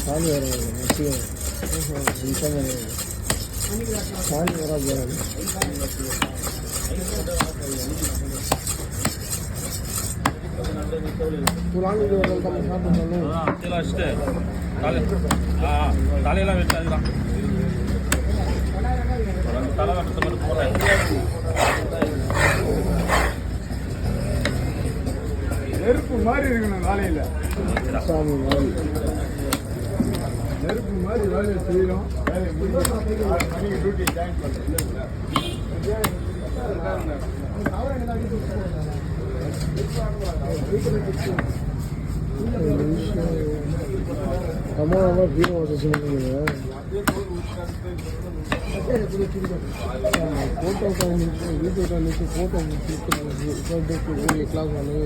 சாமி வர சாமி வர போகிறாங்க. புறாங்க சாப்பிட்டு வச்சுட்டு தலையெல்லாம் வச்சு அதுதான் தலை வெட்டத்தை மட்டும் போட்டேன். நெருப்பு மாதிரி இருக்கணும் வேலையில். சாமி மாதிரி நெருப்பு மாதிரி வேலையை செய்யணும். வேலையை முடியும். 6 மணிக்கு டியூட்டி ஜாயின் பண்ணுறேன். அம்மா வீடு வாசல் சொன்னீங்க. ஃபோட்டோ காமிச்சு வீடியோ காமிச்சு ஃபோட்டோ கிளாஸ் பண்ணி